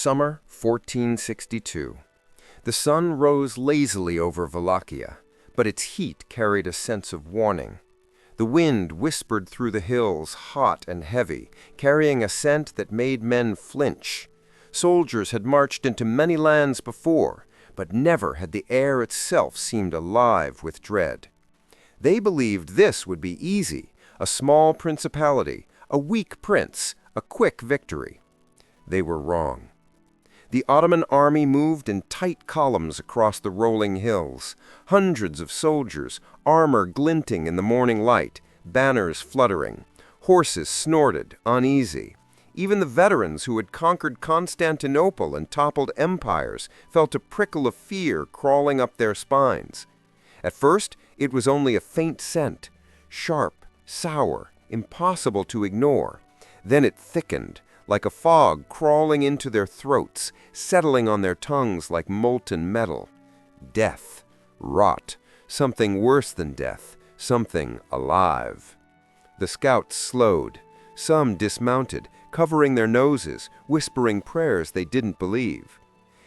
Summer 1462. The sun rose lazily over Wallachia, but its heat carried a sense of warning. The wind whispered through the hills, hot and heavy, carrying a scent that made men flinch. Soldiers had marched into many lands before, but never had the air itself seemed alive with dread. They believed this would be easy, a small principality, a weak prince, a quick victory. They were wrong. The Ottoman army moved in tight columns across the rolling hills, hundreds of soldiers, armor glinting in the morning light, banners fluttering. Horses snorted, uneasy. Even the veterans who had conquered Constantinople and toppled empires felt a prickle of fear crawling up their spines. At first, it was only a faint scent, sharp, sour, impossible to ignore. Then it thickened, like a fog crawling into their throats, settling on their tongues like molten metal. Death, rot, something worse than death, something alive. The scouts slowed. Some dismounted, covering their noses, whispering prayers they didn't believe.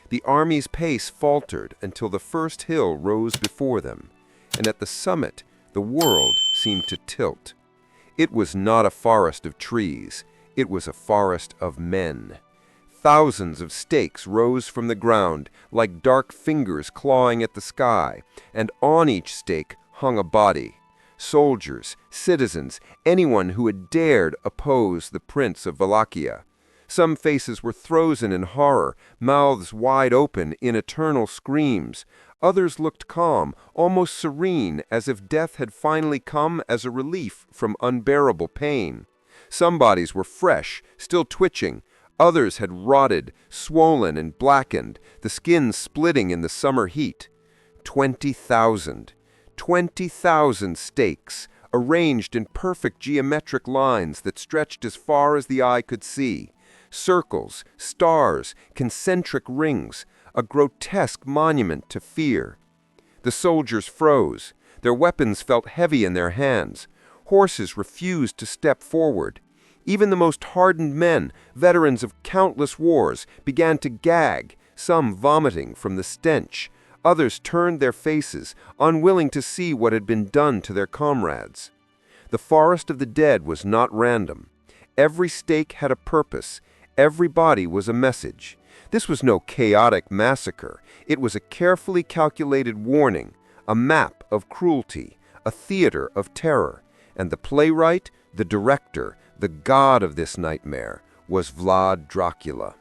The army's pace faltered until the first hill rose before them, and at the summit the world seemed to tilt. It was not a forest of trees. It was a forest of men. Thousands of stakes rose from the ground like dark fingers clawing at the sky, and on each stake hung a body. Soldiers, citizens, anyone who had dared oppose the Prince of Wallachia. Some faces were frozen in horror, mouths wide open in eternal screams. Others looked calm, almost serene, as if death had finally come as a relief from unbearable pain. Some bodies were fresh, still twitching. Others had rotted, swollen and blackened, the skin splitting in the summer heat. 20,000. 20,000 stakes, arranged in perfect geometric lines that stretched as far as the eye could see. Circles, stars, concentric rings, a grotesque monument to fear. The soldiers froze. Their weapons felt heavy in their hands. Horses refused to step forward. Even the most hardened men, veterans of countless wars, began to gag, some vomiting from the stench. Others turned their faces, unwilling to see what had been done to their comrades. The forest of the dead was not random. Every stake had a purpose. Every body was a message. This was no chaotic massacre. It was a carefully calculated warning, a map of cruelty, a theater of terror. And the playwright, the director, the god of this nightmare, was Vlad Dracula.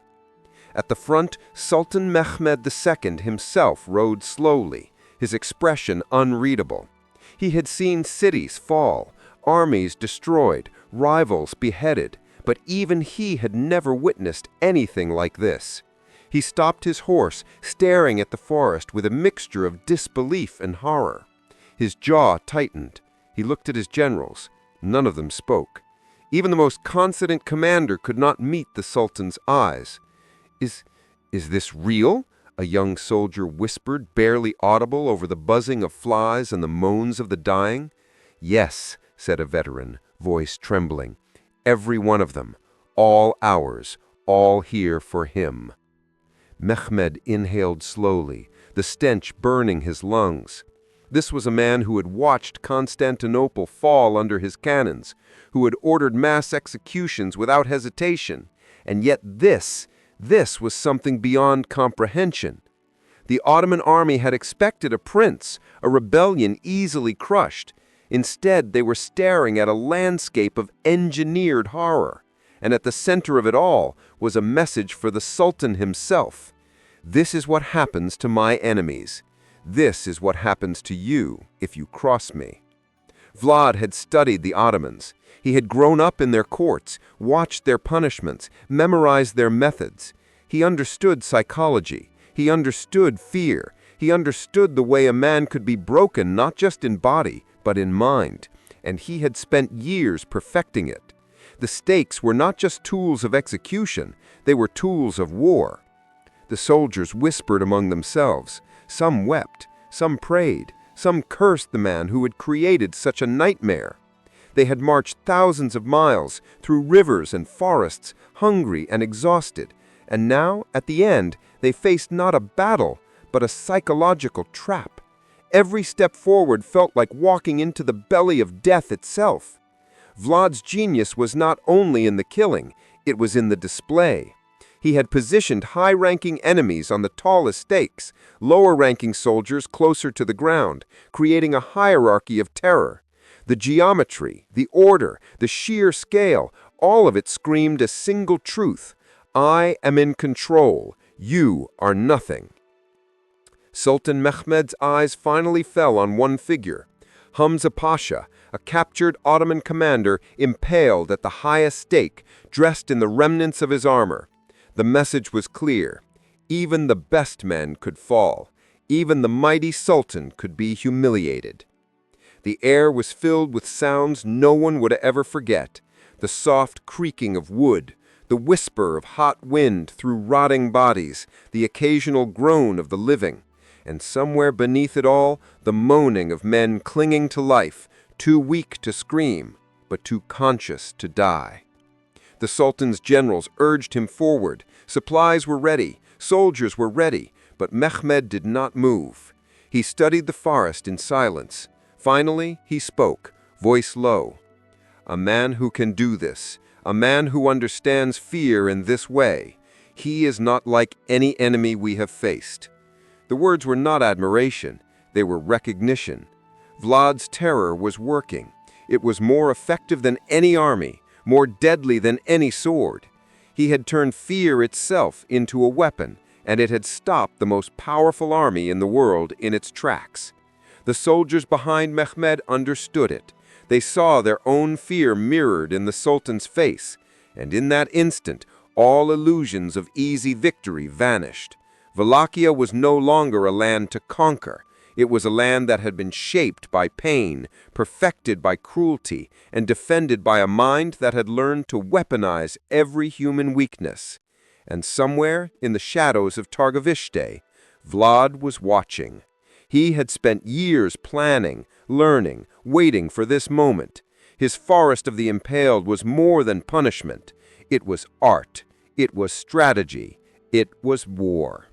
At the front, Sultan Mehmed II himself rode slowly, his expression unreadable. He had seen cities fall, armies destroyed, rivals beheaded, but even he had never witnessed anything like this. He stopped his horse, staring at the forest with a mixture of disbelief and horror. His jaw tightened. He looked at his generals. None of them spoke. Even the most confident commander could not meet the Sultan's eyes. Is this real?" a young soldier whispered, barely audible over the buzzing of flies and the moans of the dying. "Yes," said a veteran, voice trembling. "Every one of them. All ours. All here for him." Mehmed inhaled slowly, the stench burning his lungs. This was a man who had watched Constantinople fall under his cannons, who had ordered mass executions without hesitation. And yet this was something beyond comprehension. The Ottoman army had expected a prince, a rebellion easily crushed. Instead, they were staring at a landscape of engineered horror. And at the center of it all was a message for the Sultan himself. "This is what happens to my enemies. This is what happens to you if you cross me." Vlad had studied the Ottomans. He had grown up in their courts, watched their punishments, memorized their methods. He understood psychology. He understood fear. He understood the way a man could be broken not just in body, but in mind. And he had spent years perfecting it. The stakes were not just tools of execution. They were tools of war. The soldiers whispered among themselves. Some wept. Some prayed. Some cursed the man who had created such a nightmare. They had marched thousands of miles through rivers and forests, hungry and exhausted, And now, at the end, they faced not a battle, but a psychological trap. Every step forward felt like walking into the belly of death itself. Vlad's genius was not only in the killing, it was in the display. He had positioned high-ranking enemies on the tallest stakes, lower-ranking soldiers closer to the ground, creating a hierarchy of terror. The geometry, the order, the sheer scale, all of it screamed a single truth. I am in control. You are nothing. Sultan Mehmed's eyes finally fell on one figure. Hamza Pasha, a captured Ottoman commander impaled at the highest stake, dressed in the remnants of his armor. The message was clear. Even the best men could fall. Even the mighty sultan could be humiliated. The air was filled with sounds no one would ever forget. The soft creaking of wood, the whisper of hot wind through rotting bodies, the occasional groan of the living, and somewhere beneath it all, the moaning of men clinging to life, too weak to scream, but too conscious to die. The Sultan's generals urged him forward. Supplies were ready, soldiers were ready, but Mehmed did not move. He studied the forest in silence. Finally, he spoke, voice low. A man who can do this, a man who understands fear in this way, he is not like any enemy we have faced. The words were not admiration, they were recognition. Vlad's terror was working. It was more effective than any army, more deadly than any sword. He had turned fear itself into a weapon, and it had stopped the most powerful army in the world in its tracks. The soldiers behind Mehmed understood it. They saw their own fear mirrored in the Sultan's face, and in that instant, all illusions of easy victory vanished. Wallachia was no longer a land to conquer. It was a land that had been shaped by pain, perfected by cruelty, and defended by a mind that had learned to weaponize every human weakness. And somewhere in the shadows of Targovishte, Vlad was watching. He had spent years planning, learning, waiting for this moment. His forest of the Impaled was more than punishment. It was art. It was strategy. It was war.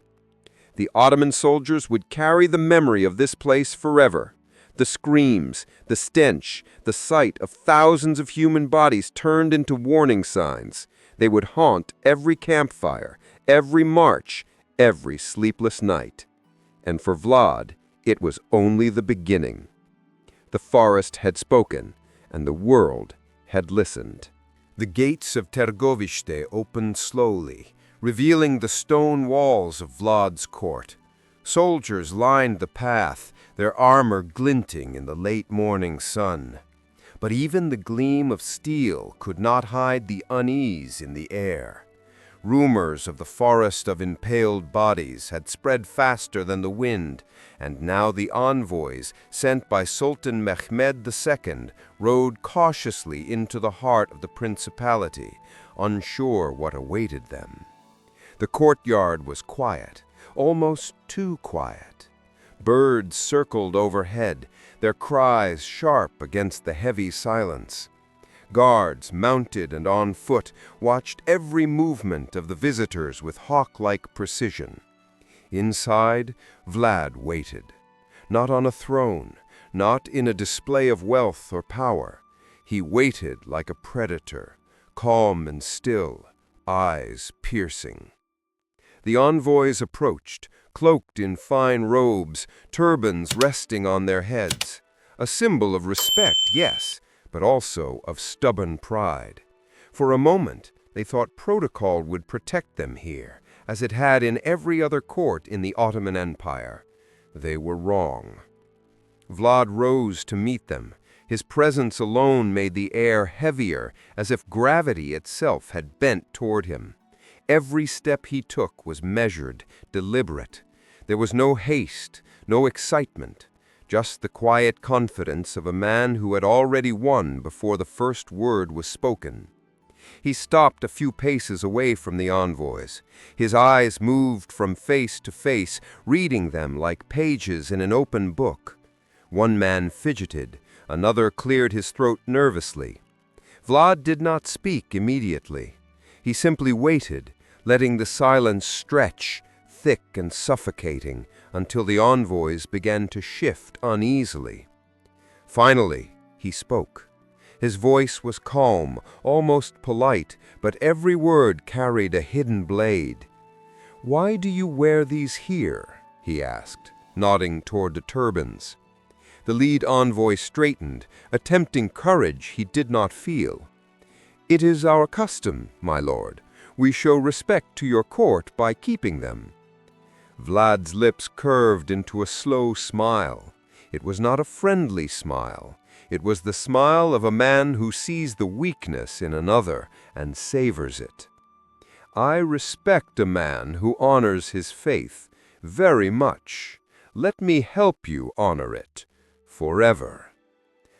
The Ottoman soldiers would carry the memory of this place forever. The screams, the stench, the sight of thousands of human bodies turned into warning signs. They would haunt every campfire, every march, every sleepless night. And for Vlad, it was only the beginning. The forest had spoken, and the world had listened. The gates of Targovishte opened slowly, revealing the stone walls of Vlad's court. Soldiers lined the path, their armor glinting in the late morning sun. But even the gleam of steel could not hide the unease in the air. Rumors of the forest of impaled bodies had spread faster than the wind, and now the envoys sent by Sultan Mehmed II rode cautiously into the heart of the principality, unsure what awaited them. The courtyard was quiet, almost too quiet. Birds circled overhead, their cries sharp against the heavy silence. Guards, mounted and on foot, watched every movement of the visitors with hawk-like precision. Inside, Vlad waited. Not on a throne, not in a display of wealth or power. He waited like a predator, calm and still, eyes piercing. The envoys approached, cloaked in fine robes, turbans resting on their heads. A symbol of respect, yes, but also of stubborn pride. For a moment, they thought protocol would protect them here, as it had in every other court in the Ottoman Empire. They were wrong. Vlad rose to meet them. His presence alone made the air heavier, as if gravity itself had bent toward him. Every step he took was measured, deliberate. There was no haste, no excitement, just the quiet confidence of a man who had already won before the first word was spoken. He stopped a few paces away from the envoys. His eyes moved from face to face, reading them like pages in an open book. One man fidgeted, another cleared his throat nervously. Vlad did not speak immediately. He simply waited, letting the silence stretch, thick and suffocating, until the envoys began to shift uneasily. Finally, he spoke. His voice was calm, almost polite, but every word carried a hidden blade. "Why do you wear these here?" he asked, nodding toward the turbans. The lead envoy straightened, attempting courage he did not feel. "It is our custom, my lord. We show respect to your court by keeping them." Vlad's lips curved into a slow smile. It was not a friendly smile. It was the smile of a man who sees the weakness in another and savors it. "I respect a man who honors his faith very much. Let me help you honor it forever."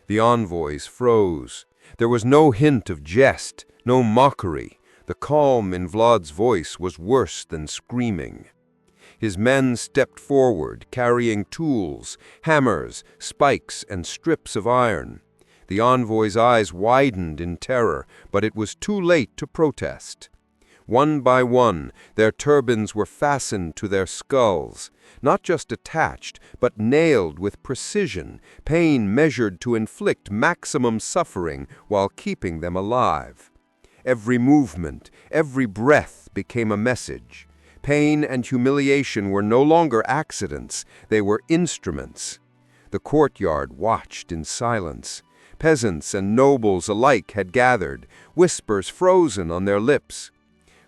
The envoys froze. There was no hint of jest, no mockery. The calm in Vlad's voice was worse than screaming. His men stepped forward, carrying tools, hammers, spikes, and strips of iron. The envoys' eyes widened in terror, but it was too late to protest. One by one, their turbans were fastened to their skulls, not just attached, but nailed with precision, pain measured to inflict maximum suffering while keeping them alive. Every movement, every breath became a message. Pain and humiliation were no longer accidents, they were instruments. The courtyard watched in silence. Peasants and nobles alike had gathered, whispers frozen on their lips.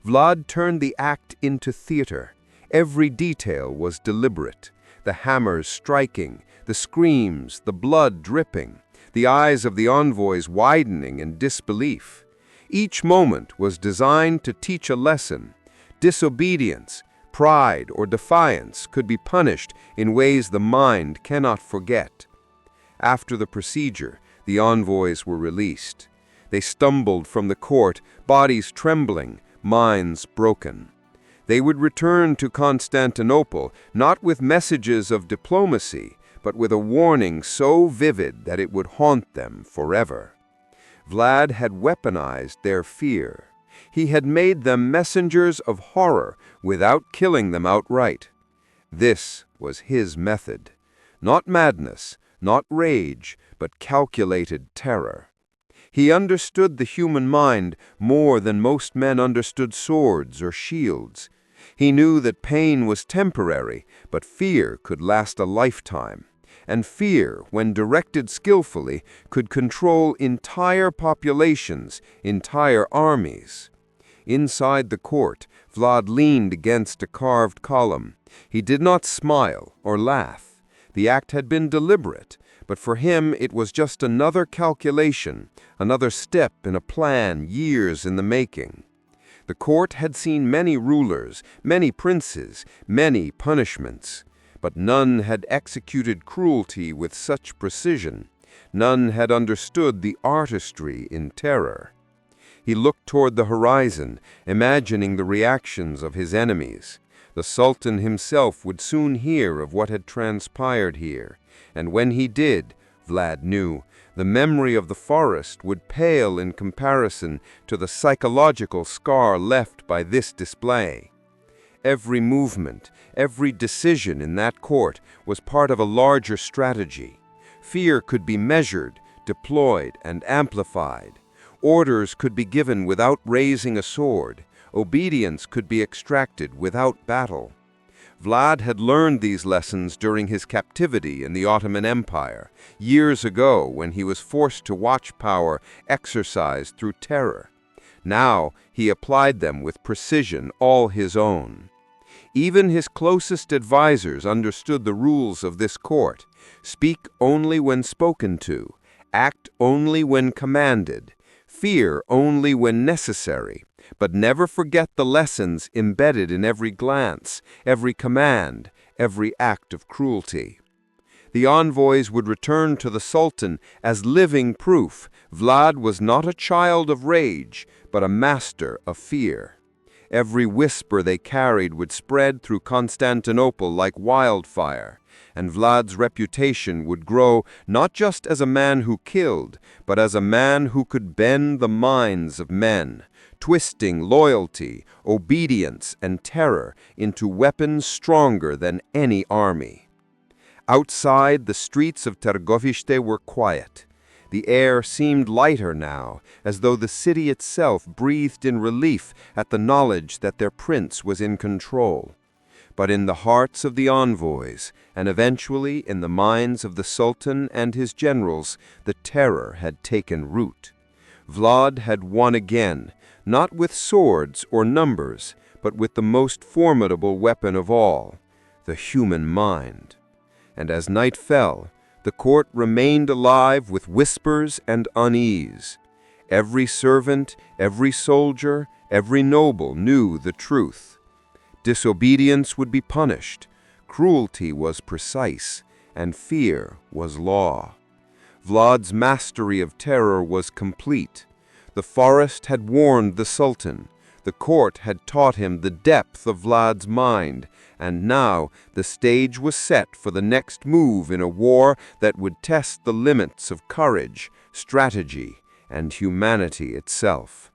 Vlad turned the act into theater. Every detail was deliberate. The hammers striking, the screams, the blood dripping, the eyes of the envoys widening in disbelief. Each moment was designed to teach a lesson. Disobedience, pride, or defiance could be punished in ways the mind cannot forget. After the procedure, the envoys were released. They stumbled from the court, bodies trembling, minds broken. They would return to Constantinople, not with messages of diplomacy, but with a warning so vivid that it would haunt them forever. Vlad had weaponized their fear. He had made them messengers of horror without killing them outright. This was his method. Not madness, not rage, but calculated terror. He understood the human mind more than most men understood swords or shields. He knew that pain was temporary, but fear could last a lifetime. And fear, when directed skillfully, could control entire populations, entire armies. Inside the court, Vlad leaned against a carved column. He did not smile or laugh. The act had been deliberate, but for him it was just another calculation, another step in a plan years in the making. The court had seen many rulers, many princes, many punishments. But none had executed cruelty with such precision. None had understood the artistry in terror. He looked toward the horizon, imagining the reactions of his enemies. The Sultan himself would soon hear of what had transpired here, and when he did, Vlad knew, the memory of the forest would pale in comparison to the psychological scar left by this display. Every movement, every decision in that court was part of a larger strategy. Fear could be measured, deployed, and amplified. Orders could be given without raising a sword. Obedience could be extracted without battle. Vlad had learned these lessons during his captivity in the Ottoman Empire, years ago when he was forced to watch power exercised through terror. Now he applied them with precision all his own. Even his closest advisors understood the rules of this court. Speak only when spoken to, act only when commanded, fear only when necessary, but never forget the lessons embedded in every glance, every command, every act of cruelty. The envoys would return to the Sultan as living proof Vlad was not a child of rage, but a master of fear. Every whisper they carried would spread through Constantinople like wildfire, and Vlad's reputation would grow not just as a man who killed, but as a man who could bend the minds of men, twisting loyalty, obedience, and terror into weapons stronger than any army. Outside, the streets of Târgoviște were quiet. The air seemed lighter now, as though the city itself breathed in relief at the knowledge that their prince was in control. But in the hearts of the envoys, and eventually in the minds of the Sultan and his generals, the terror had taken root. Vlad had won again, not with swords or numbers, but with the most formidable weapon of all, the human mind. And as night fell, the court remained alive with whispers and unease. Every servant, every soldier, every noble knew the truth. Disobedience would be punished, cruelty was precise, and fear was law. Vlad's mastery of terror was complete. The forest had warned the Sultan, the court had taught him the depth of Vlad's mind, and now the stage was set for the next move in a war that would test the limits of courage, strategy, and humanity itself.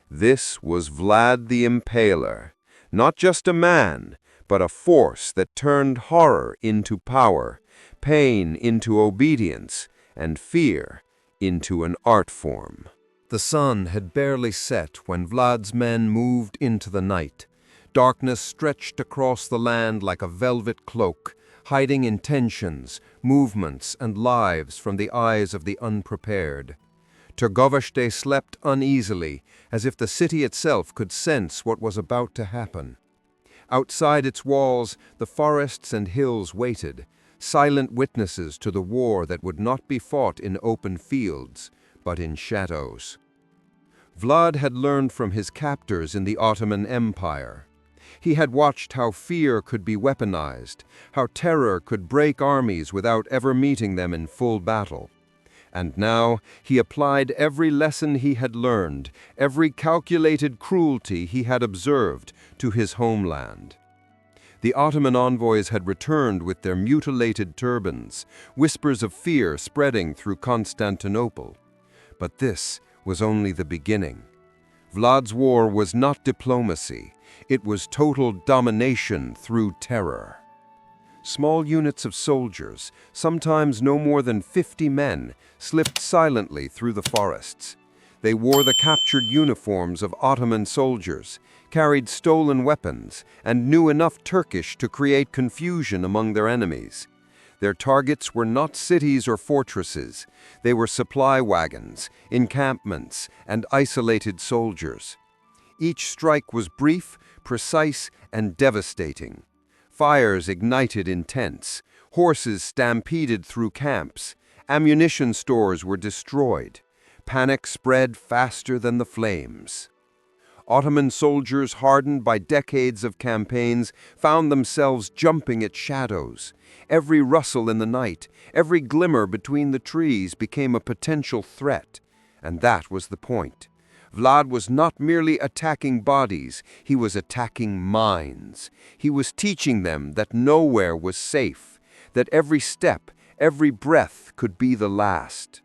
This was Vlad the Impaler. Not just a man, but a force that turned horror into power, pain into obedience, and fear into an art form. The sun had barely set when Vlad's men moved into the night. Darkness stretched across the land like a velvet cloak, hiding intentions, movements, and lives from the eyes of the unprepared. Târgoviște slept uneasily, as if the city itself could sense what was about to happen. Outside its walls, the forests and hills waited, silent witnesses to the war that would not be fought in open fields, but in shadows. Vlad had learned from his captors in the Ottoman Empire. He had watched how fear could be weaponized, how terror could break armies without ever meeting them in full battle. And now he applied every lesson he had learned, every calculated cruelty he had observed, to his homeland. The Ottoman envoys had returned with their mutilated turbans, whispers of fear spreading through Constantinople. But this was only the beginning. Vlad's war was not diplomacy, it was total domination through terror. Small units of soldiers, sometimes no more than 50 men, slipped silently through the forests. They wore the captured uniforms of Ottoman soldiers, carried stolen weapons, and knew enough Turkish to create confusion among their enemies. Their targets were not cities or fortresses. They were supply wagons, encampments, and isolated soldiers. Each strike was brief, precise, and devastating. Fires ignited in tents, horses stampeded through camps, ammunition stores were destroyed. Panic spread faster than the flames. Ottoman soldiers, hardened by decades of campaigns, found themselves jumping at shadows. Every rustle in the night, every glimmer between the trees became a potential threat. And that was the point. Vlad was not merely attacking bodies, he was attacking minds. He was teaching them that nowhere was safe, that every step, every breath could be the last.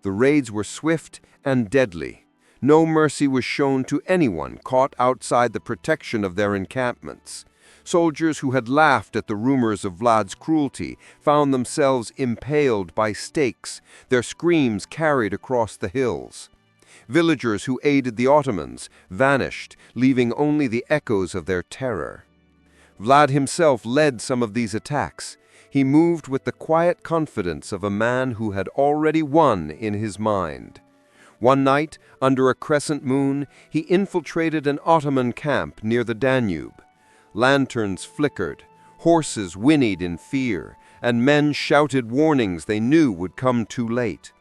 The raids were swift and deadly. No mercy was shown to anyone caught outside the protection of their encampments. Soldiers who had laughed at the rumors of Vlad's cruelty found themselves impaled by stakes, their screams carried across the hills. Villagers who aided the Ottomans vanished, leaving only the echoes of their terror. Vlad himself led some of these attacks. He moved with the quiet confidence of a man who had already won in his mind. One night, under a crescent moon, he infiltrated an Ottoman camp near the Danube. Lanterns flickered, horses whinnied in fear, and men shouted warnings they knew would come too late.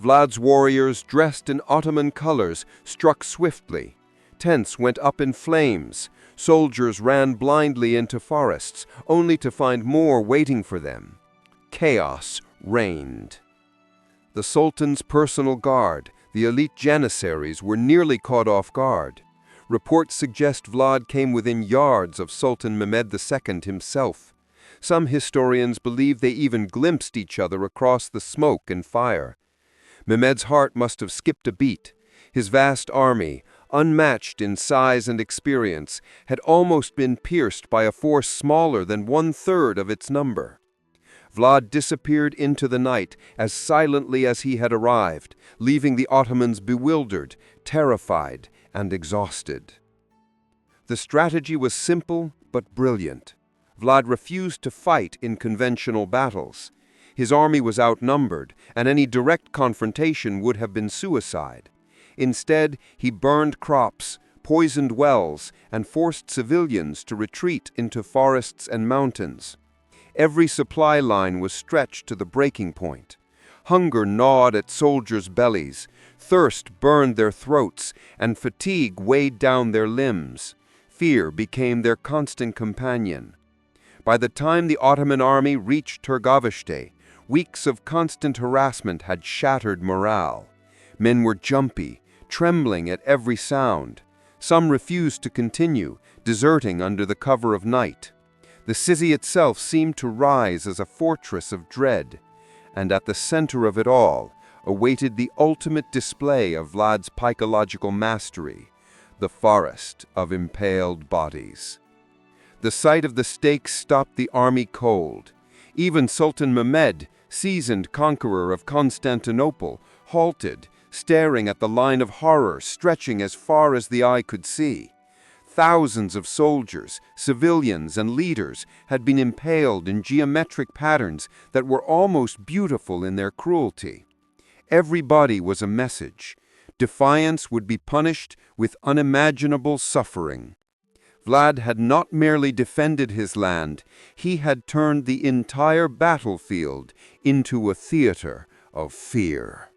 Vlad's warriors, dressed in Ottoman colors, struck swiftly. Tents went up in flames. Soldiers ran blindly into forests, only to find more waiting for them. Chaos reigned. The Sultan's personal guard, the elite janissaries, were nearly caught off guard. Reports suggest Vlad came within yards of Sultan Mehmed II himself. Some historians believe they even glimpsed each other across the smoke and fire. Mehmed's heart must have skipped a beat. His vast army, unmatched in size and experience, had almost been pierced by a force smaller than 1/3 of its number. Vlad disappeared into the night as silently as he had arrived, leaving the Ottomans bewildered, terrified, and exhausted. The strategy was simple but brilliant. Vlad refused to fight in conventional battles. His army was outnumbered, and any direct confrontation would have been suicide. Instead, he burned crops, poisoned wells, and forced civilians to retreat into forests and mountains. Every supply line was stretched to the breaking point. Hunger gnawed at soldiers' bellies, thirst burned their throats, and fatigue weighed down their limbs. Fear became their constant companion. By the time the Ottoman army reached Turgavishte, weeks of constant harassment had shattered morale. Men were jumpy, trembling at every sound. Some refused to continue, deserting under the cover of night. The city itself seemed to rise as a fortress of dread, and at the center of it all awaited the ultimate display of Vlad's psychological mastery, the forest of impaled bodies. The sight of the stakes stopped the army cold. Even Sultan Mehmed, seasoned conqueror of Constantinople, halted, staring at the line of horror stretching as far as the eye could see. Thousands of soldiers, civilians, and leaders had been impaled in geometric patterns that were almost beautiful in their cruelty. Every body was a message. Defiance would be punished with unimaginable suffering. Vlad had not merely defended his land, he had turned the entire battlefield into a theater of fear.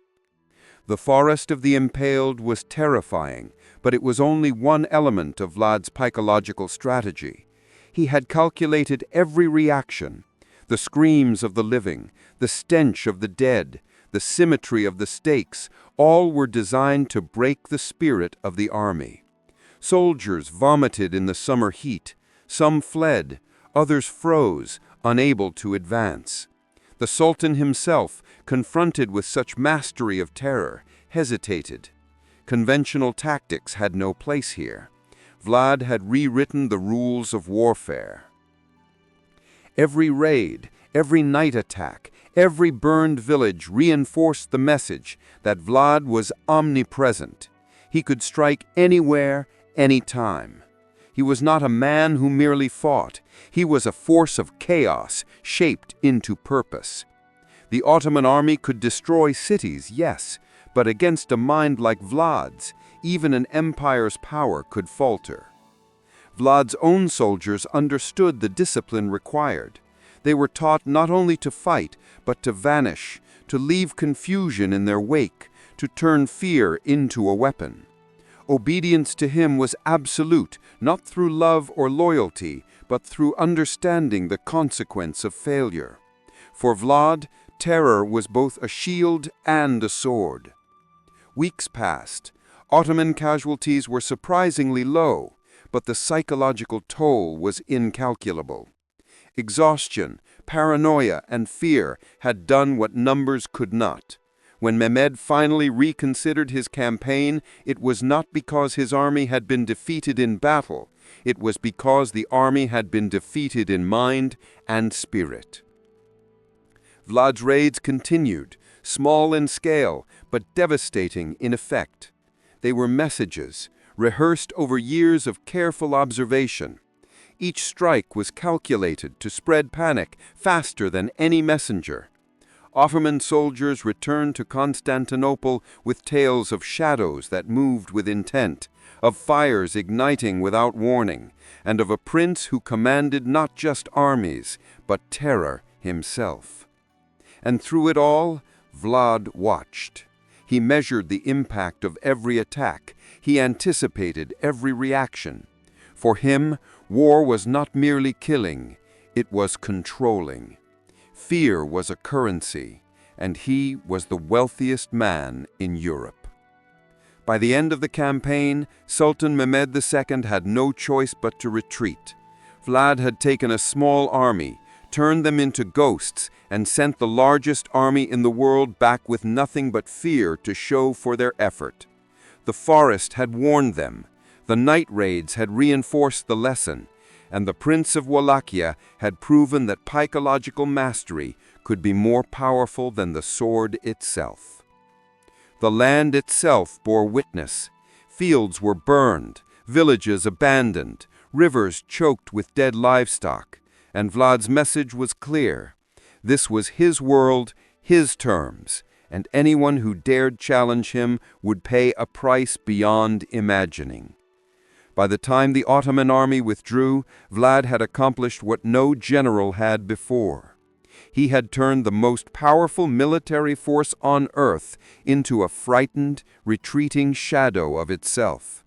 The forest of the impaled was terrifying, but it was only one element of Vlad's psychological strategy. He had calculated every reaction: the screams of the living, the stench of the dead, the symmetry of the stakes, all were designed to break the spirit of the army. Soldiers vomited in the summer heat, some fled, others froze, unable to advance. The Sultan himself, confronted with such mastery of terror, hesitated. Conventional tactics had no place here. Vlad had rewritten the rules of warfare. Every raid, every night attack, every burned village reinforced the message that Vlad was omnipresent. He could strike anywhere, anytime. He was not a man who merely fought. He was a force of chaos, shaped into purpose. The Ottoman army could destroy cities, yes, but against a mind like Vlad's, even an empire's power could falter. Vlad's own soldiers understood the discipline required. They were taught not only to fight, but to vanish, to leave confusion in their wake, to turn fear into a weapon. Obedience to him was absolute, not through love or loyalty, but through understanding the consequence of failure. For Vlad, terror was both a shield and a sword. Weeks passed. Ottoman casualties were surprisingly low, but the psychological toll was incalculable. Exhaustion, paranoia, and fear had done what numbers could not. When Mehmed finally reconsidered his campaign, it was not because his army had been defeated in battle. It was because the army had been defeated in mind and spirit. Vlad's raids continued, small in scale, but devastating in effect. They were messages, rehearsed over years of careful observation. Each strike was calculated to spread panic faster than any messenger. Ottoman soldiers returned to Constantinople with tales of shadows that moved with intent, of fires igniting without warning, and of a prince who commanded not just armies, but terror himself. And through it all, Vlad watched. He measured the impact of every attack. He anticipated every reaction. For him, war was not merely killing, it was controlling. Fear was a currency, and he was the wealthiest man in Europe. By the end of the campaign, Sultan Mehmed II had no choice but to retreat. Vlad had taken a small army, turned them into ghosts, and sent the largest army in the world back with nothing but fear to show for their effort. The forest had warned them, the night raids had reinforced the lesson, and the Prince of Wallachia had proven that psychological mastery could be more powerful than the sword itself. The land itself bore witness. Fields were burned, villages abandoned, rivers choked with dead livestock, and Vlad's message was clear. This was his world, his terms, and anyone who dared challenge him would pay a price beyond imagining. By the time the Ottoman army withdrew, Vlad had accomplished what no general had before. He had turned the most powerful military force on earth into a frightened, retreating shadow of itself.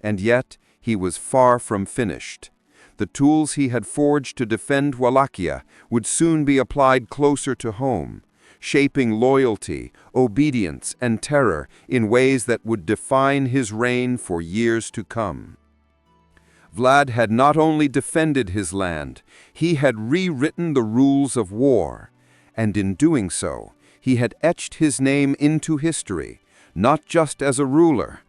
And yet, he was far from finished. The tools he had forged to defend Wallachia would soon be applied closer to home, shaping loyalty, obedience, and terror in ways that would define his reign for years to come. Vlad had not only defended his land, he had rewritten the rules of war, and in doing so, he had etched his name into history, not just as a ruler,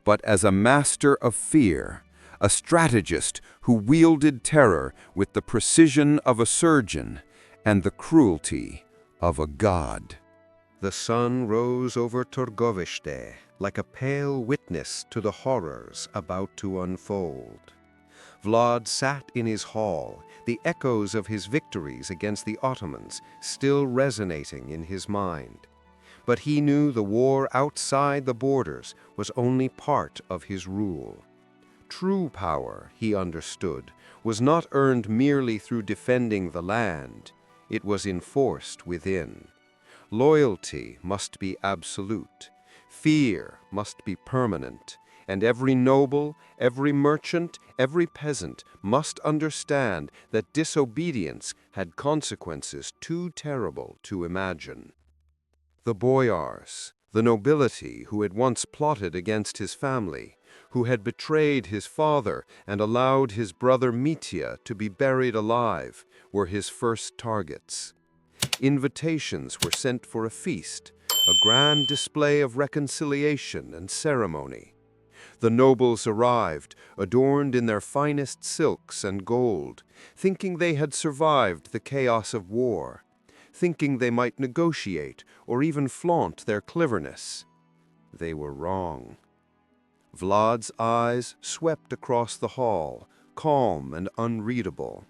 but as a master of fear, a strategist who wielded terror with the precision of a surgeon and the cruelty of a god. The sun rose over Târgoviște like a pale witness to the horrors about to unfold. Vlad sat in his hall, the echoes of his victories against the Ottomans still resonating in his mind. But he knew the war outside the borders was only part of his rule. True power, he understood, was not earned merely through defending the land. It was enforced within. Loyalty must be absolute. Fear must be permanent. And every noble, every merchant, every peasant must understand that disobedience had consequences too terrible to imagine. The boyars, the nobility who had once plotted against his family, who had betrayed his father and allowed his brother Mitya to be buried alive, were his first targets. Invitations were sent for a feast, a grand display of reconciliation and ceremony. The nobles arrived, adorned in their finest silks and gold, thinking they had survived the chaos of war, thinking they might negotiate or even flaunt their cleverness. They were wrong. Vlad's eyes swept across the hall, calm and unreadable.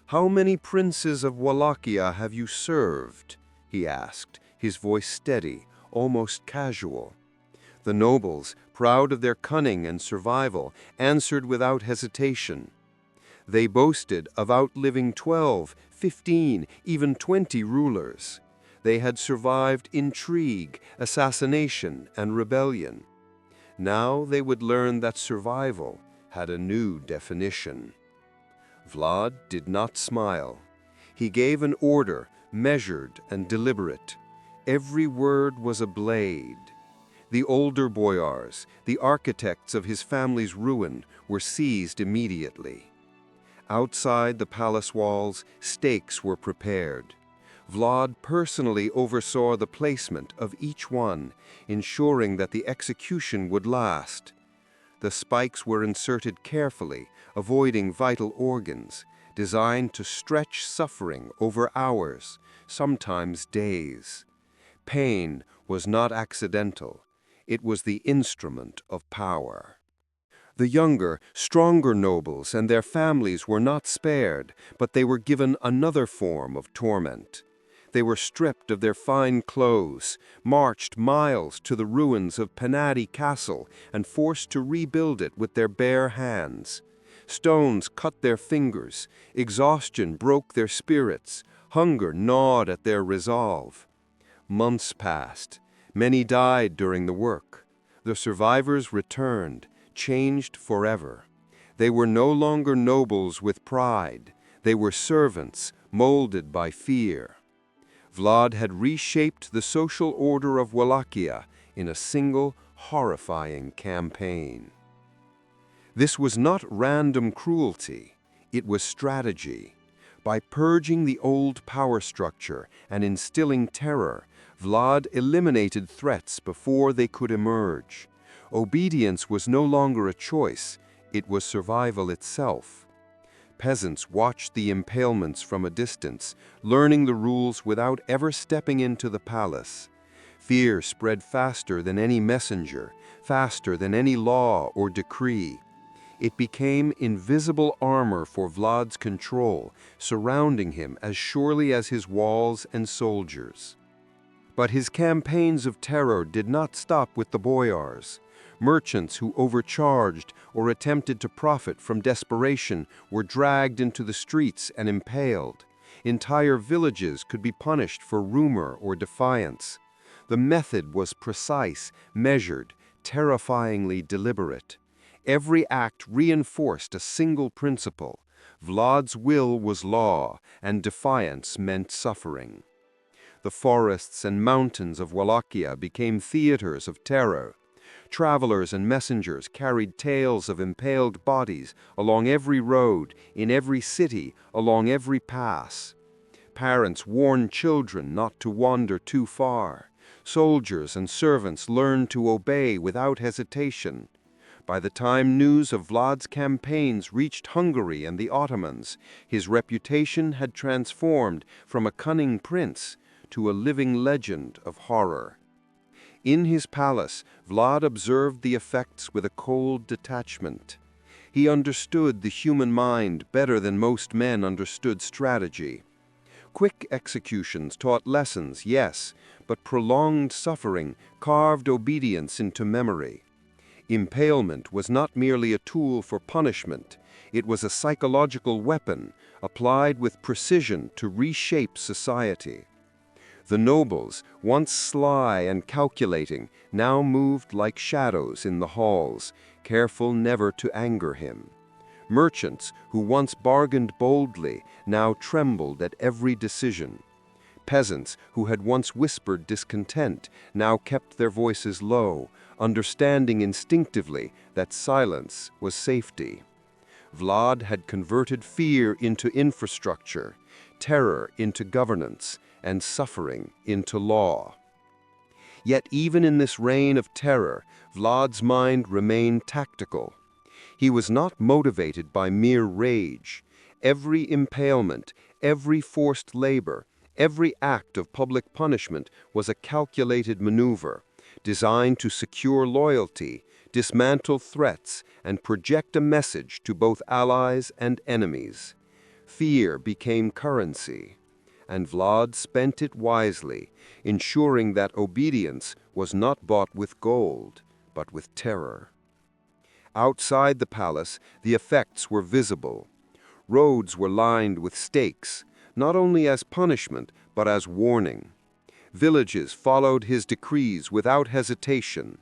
"How many princes of Wallachia have you served?" he asked, his voice steady, almost casual. The nobles, proud of their cunning and survival, answered without hesitation. They boasted of outliving 12, 15, even 20 rulers. They had survived intrigue, assassination, and rebellion. Now they would learn that survival had a new definition. Vlad did not smile. He gave an order, measured and deliberate. Every word was a blade. The older boyars, the architects of his family's ruin, were seized immediately. Outside the palace walls, stakes were prepared. Vlad personally oversaw the placement of each one, ensuring that the execution would last. The spikes were inserted carefully, avoiding vital organs, designed to stretch suffering over hours, sometimes days. Pain was not accidental. It was the instrument of power. The younger, stronger nobles and their families were not spared, but they were given another form of torment. They were stripped of their fine clothes, marched miles to the ruins of Panati Castle, and forced to rebuild it with their bare hands. Stones cut their fingers, exhaustion broke their spirits, hunger gnawed at their resolve. Months passed. Many died during the work. The survivors returned, changed forever. They were no longer nobles with pride. They were servants, molded by fear. Vlad had reshaped the social order of Wallachia in a single, horrifying campaign. This was not random cruelty. It was strategy. By purging the old power structure and instilling terror, Vlad eliminated threats before they could emerge. Obedience was no longer a choice, it was survival itself. Peasants watched the impalements from a distance, learning the rules without ever stepping into the palace. Fear spread faster than any messenger, faster than any law or decree. It became invisible armor for Vlad's control, surrounding him as surely as his walls and soldiers. But his campaigns of terror did not stop with the boyars. Merchants who overcharged or attempted to profit from desperation were dragged into the streets and impaled. Entire villages could be punished for rumor or defiance. The method was precise, measured, terrifyingly deliberate. Every act reinforced a single principle. Vlad's will was law, and defiance meant suffering. The forests and mountains of Wallachia became theaters of terror. Travelers and messengers carried tales of impaled bodies along every road, in every city, along every pass. Parents warned children not to wander too far. Soldiers and servants learned to obey without hesitation. By the time news of Vlad's campaigns reached Hungary and the Ottomans, his reputation had transformed from a cunning prince to a living legend of horror. In his palace, Vlad observed the effects with a cold detachment. He understood the human mind better than most men understood strategy. Quick executions taught lessons, yes, but prolonged suffering carved obedience into memory. Impalement was not merely a tool for punishment, it was a psychological weapon applied with precision to reshape society. The nobles, once sly and calculating, now moved like shadows in the halls, careful never to anger him. Merchants, who once bargained boldly, now trembled at every decision. Peasants, who had once whispered discontent, now kept their voices low, understanding instinctively that silence was safety. Vlad had converted fear into infrastructure, terror into governance, and suffering into law. Yet even in this reign of terror, Vlad's mind remained tactical. He was not motivated by mere rage. Every impalement, every forced labor, every act of public punishment was a calculated maneuver, designed to secure loyalty, dismantle threats, and project a message to both allies and enemies. Fear became currency, and Vlad spent it wisely, ensuring that obedience was not bought with gold, but with terror. Outside the palace, the effects were visible. Roads were lined with stakes, not only as punishment, but as warning. Villages followed his decrees without hesitation.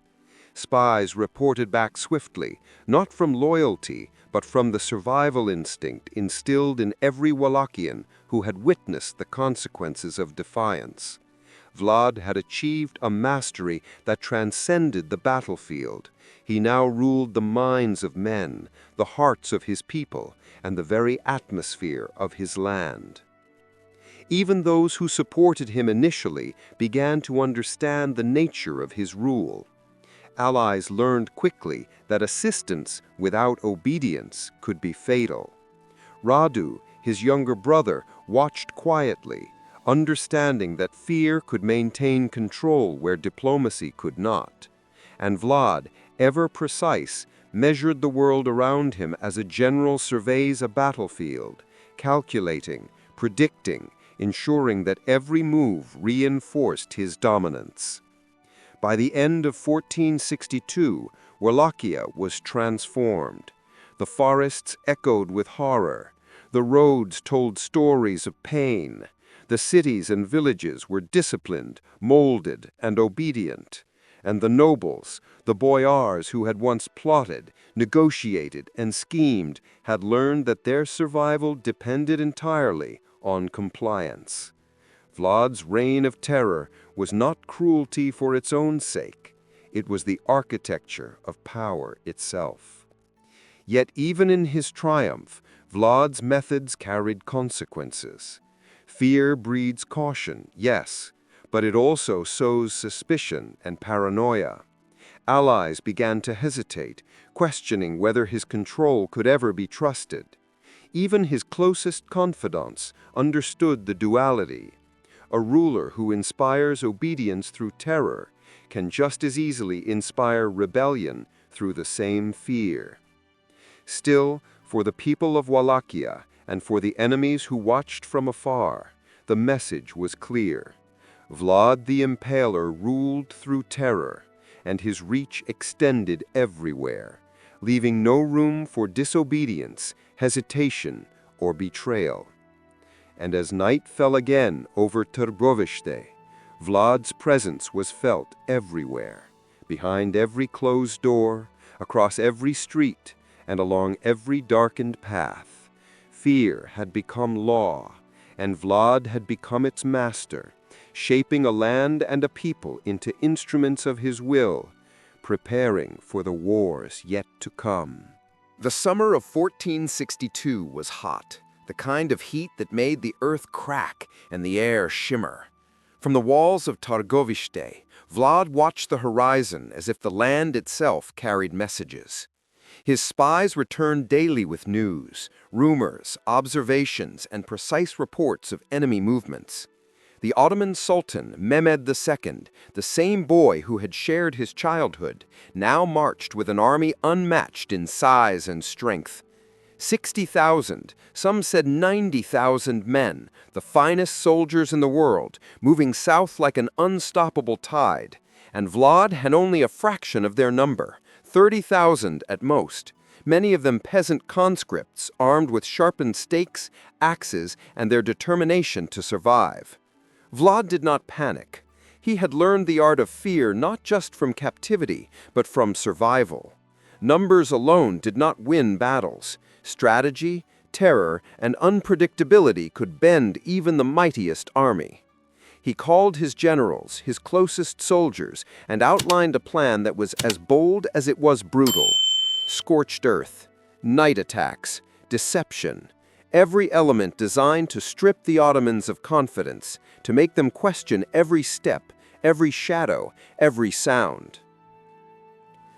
Spies reported back swiftly, not from loyalty, but from the survival instinct instilled in every Wallachian who had witnessed the consequences of defiance. Vlad had achieved a mastery that transcended the battlefield. He now ruled the minds of men, the hearts of his people, and the very atmosphere of his land. Even those who supported him initially began to understand the nature of his rule. Allies learned quickly that assistance without obedience could be fatal. Radu, his younger brother, watched quietly, understanding that fear could maintain control where diplomacy could not. And Vlad, ever precise, measured the world around him as a general surveys a battlefield, calculating, predicting, ensuring that every move reinforced his dominance. By the end of 1462, Wallachia was transformed. The forests echoed with horror. The roads told stories of pain. The cities and villages were disciplined, molded, and obedient. And the nobles, the boyars who had once plotted, negotiated, and schemed, had learned that their survival depended entirely on compliance. Vlad's reign of terror was not cruelty for its own sake. It was the architecture of power itself. Yet even in his triumph, Vlad's methods carried consequences. Fear breeds caution, yes, but it also sows suspicion and paranoia. Allies began to hesitate, questioning whether his control could ever be trusted. Even his closest confidants understood the duality. A ruler who inspires obedience through terror can just as easily inspire rebellion through the same fear. Still, for the people of Wallachia and for the enemies who watched from afar, the message was clear. Vlad the Impaler ruled through terror, and his reach extended everywhere, leaving no room for disobedience, hesitation, or betrayal. And as night fell again over Târgoviște, Vlad's presence was felt everywhere, behind every closed door, across every street, and along every darkened path. Fear had become law, and Vlad had become its master, shaping a land and a people into instruments of his will, preparing for the wars yet to come. The summer of 1462 was hot, the kind of heat that made the earth crack and the air shimmer. From the walls of Târgoviște, Vlad watched the horizon as if the land itself carried messages. His spies returned daily with news, rumors, observations, and precise reports of enemy movements. The Ottoman Sultan Mehmed II, the same boy who had shared his childhood, now marched with an army unmatched in size and strength. 60,000, some said 90,000 men, the finest soldiers in the world, moving south like an unstoppable tide. And Vlad had only a fraction of their number, 30,000 at most, many of them peasant conscripts armed with sharpened stakes, axes, and their determination to survive. Vlad did not panic. He had learned the art of fear not just from captivity, but from survival. Numbers alone did not win battles. Strategy, terror, and unpredictability could bend even the mightiest army. He called his generals, his closest soldiers, and outlined a plan that was as bold as it was brutal. Scorched earth, night attacks, deception, every element designed to strip the Ottomans of confidence, to make them question every step, every shadow, every sound.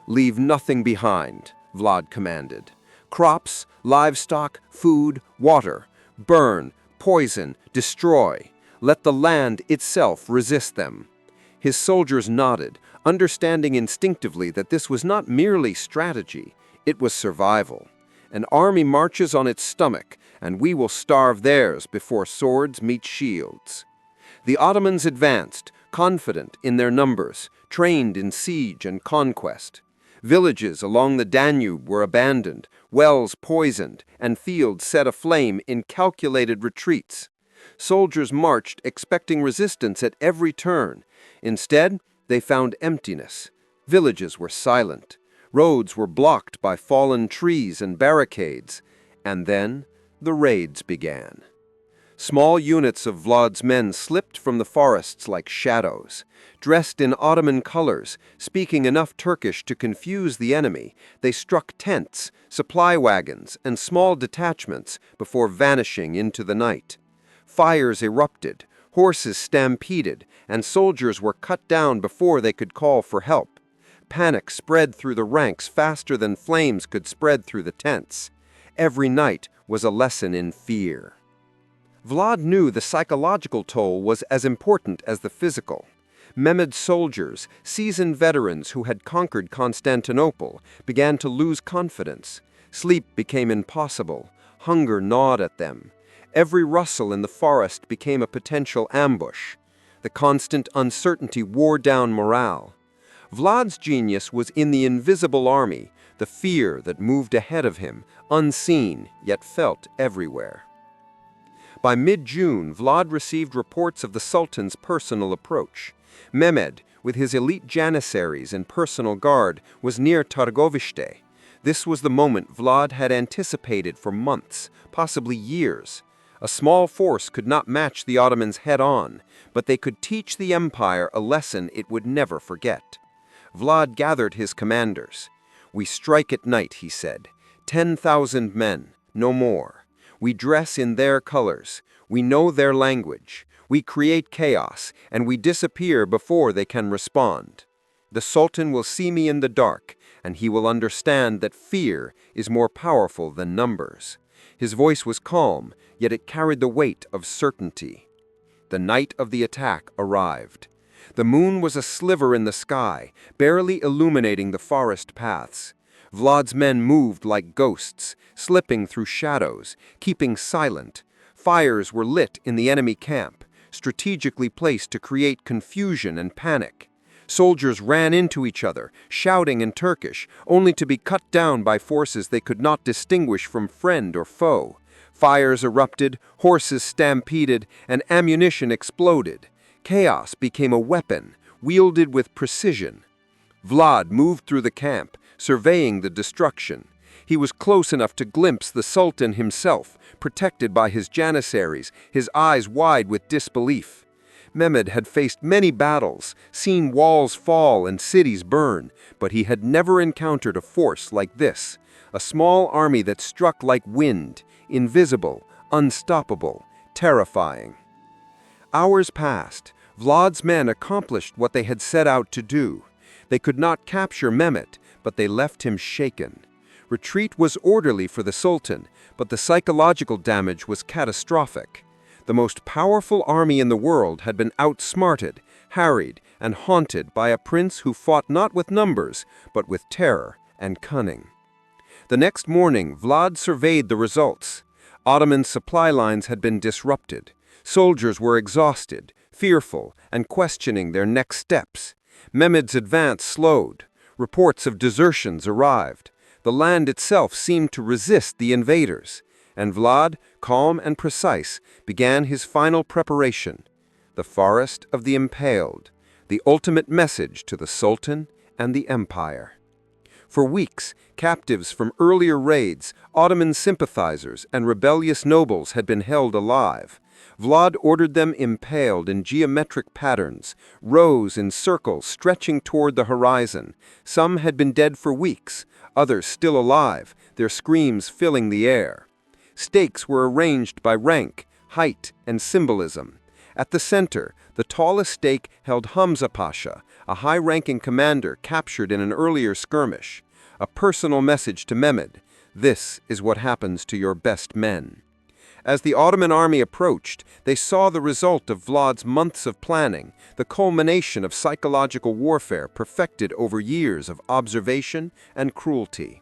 "Leave nothing behind," Vlad commanded. "Crops, livestock, food, water. Burn, poison, destroy. Let the land itself resist them." His soldiers nodded, understanding instinctively that this was not merely strategy, it was survival. An army marches on its stomach, and we will starve theirs before swords meet shields. The Ottomans advanced, confident in their numbers, trained in siege and conquest. Villages along the Danube were abandoned, wells poisoned, and fields set aflame in calculated retreats. Soldiers marched expecting resistance at every turn. Instead, they found emptiness. Villages were silent. Roads were blocked by fallen trees and barricades. And then the raids began. Small units of Vlad's men slipped from the forests like shadows. Dressed in Ottoman colors, speaking enough Turkish to confuse the enemy, they struck tents, supply wagons, and small detachments before vanishing into the night. Fires erupted, horses stampeded, and soldiers were cut down before they could call for help. Panic spread through the ranks faster than flames could spread through the tents. Every night was a lesson in fear. Vlad knew the psychological toll was as important as the physical. Mehmed's soldiers, seasoned veterans who had conquered Constantinople, began to lose confidence. Sleep became impossible. Hunger gnawed at them. Every rustle in the forest became a potential ambush. The constant uncertainty wore down morale. Vlad's genius was in the invisible army, the fear that moved ahead of him, unseen yet felt everywhere. By mid-June, Vlad received reports of the Sultan's personal approach. Mehmed, with his elite janissaries and personal guard, was near Târgoviște. This was the moment Vlad had anticipated for months, possibly years. A small force could not match the Ottomans head-on, but they could teach the empire a lesson it would never forget. Vlad gathered his commanders. "We strike at night," he said. 10,000 men, no more. We dress in their colors. We know their language. We create chaos, and we disappear before they can respond. The Sultan will see me in the dark, and he will understand that fear is more powerful than numbers." His voice was calm, yet it carried the weight of certainty. The night of the attack arrived. The moon was a sliver in the sky, barely illuminating the forest paths. Vlad's men moved like ghosts, slipping through shadows, keeping silent. Fires were lit in the enemy camp, strategically placed to create confusion and panic. Soldiers ran into each other, shouting in Turkish, only to be cut down by forces they could not distinguish from friend or foe. Fires erupted, horses stampeded, and ammunition exploded. Chaos became a weapon, wielded with precision. Vlad moved through the camp, surveying the destruction. He was close enough to glimpse the Sultan himself, protected by his janissaries, his eyes wide with disbelief. Mehmed had faced many battles, seen walls fall and cities burn, but he had never encountered a force like this, a small army that struck like wind, invisible, unstoppable, terrifying. Hours passed. Vlad's men accomplished what they had set out to do. They could not capture Mehmed, but they left him shaken. Retreat was orderly for the Sultan, but the psychological damage was catastrophic. The most powerful army in the world had been outsmarted, harried, and haunted by a prince who fought not with numbers, but with terror and cunning. The next morning, Vlad surveyed the results. Ottoman supply lines had been disrupted. Soldiers were exhausted, fearful, and questioning their next steps. Mehmed's advance slowed. Reports of desertions arrived. The land itself seemed to resist the invaders. And Vlad, calm and precise, began his final preparation, the Forest of the Impaled, the ultimate message to the Sultan and the Empire. For weeks, captives from earlier raids, Ottoman sympathizers, and rebellious nobles had been held alive. Vlad ordered them impaled in geometric patterns, rows in circles stretching toward the horizon. Some had been dead for weeks, others still alive, their screams filling the air. Stakes were arranged by rank, height, and symbolism. At the center, the tallest stake held Hamza Pasha, a high-ranking commander captured in an earlier skirmish. A personal message to Mehmed: "This is what happens to your best men." As the Ottoman army approached, they saw the result of Vlad's months of planning, the culmination of psychological warfare perfected over years of observation and cruelty.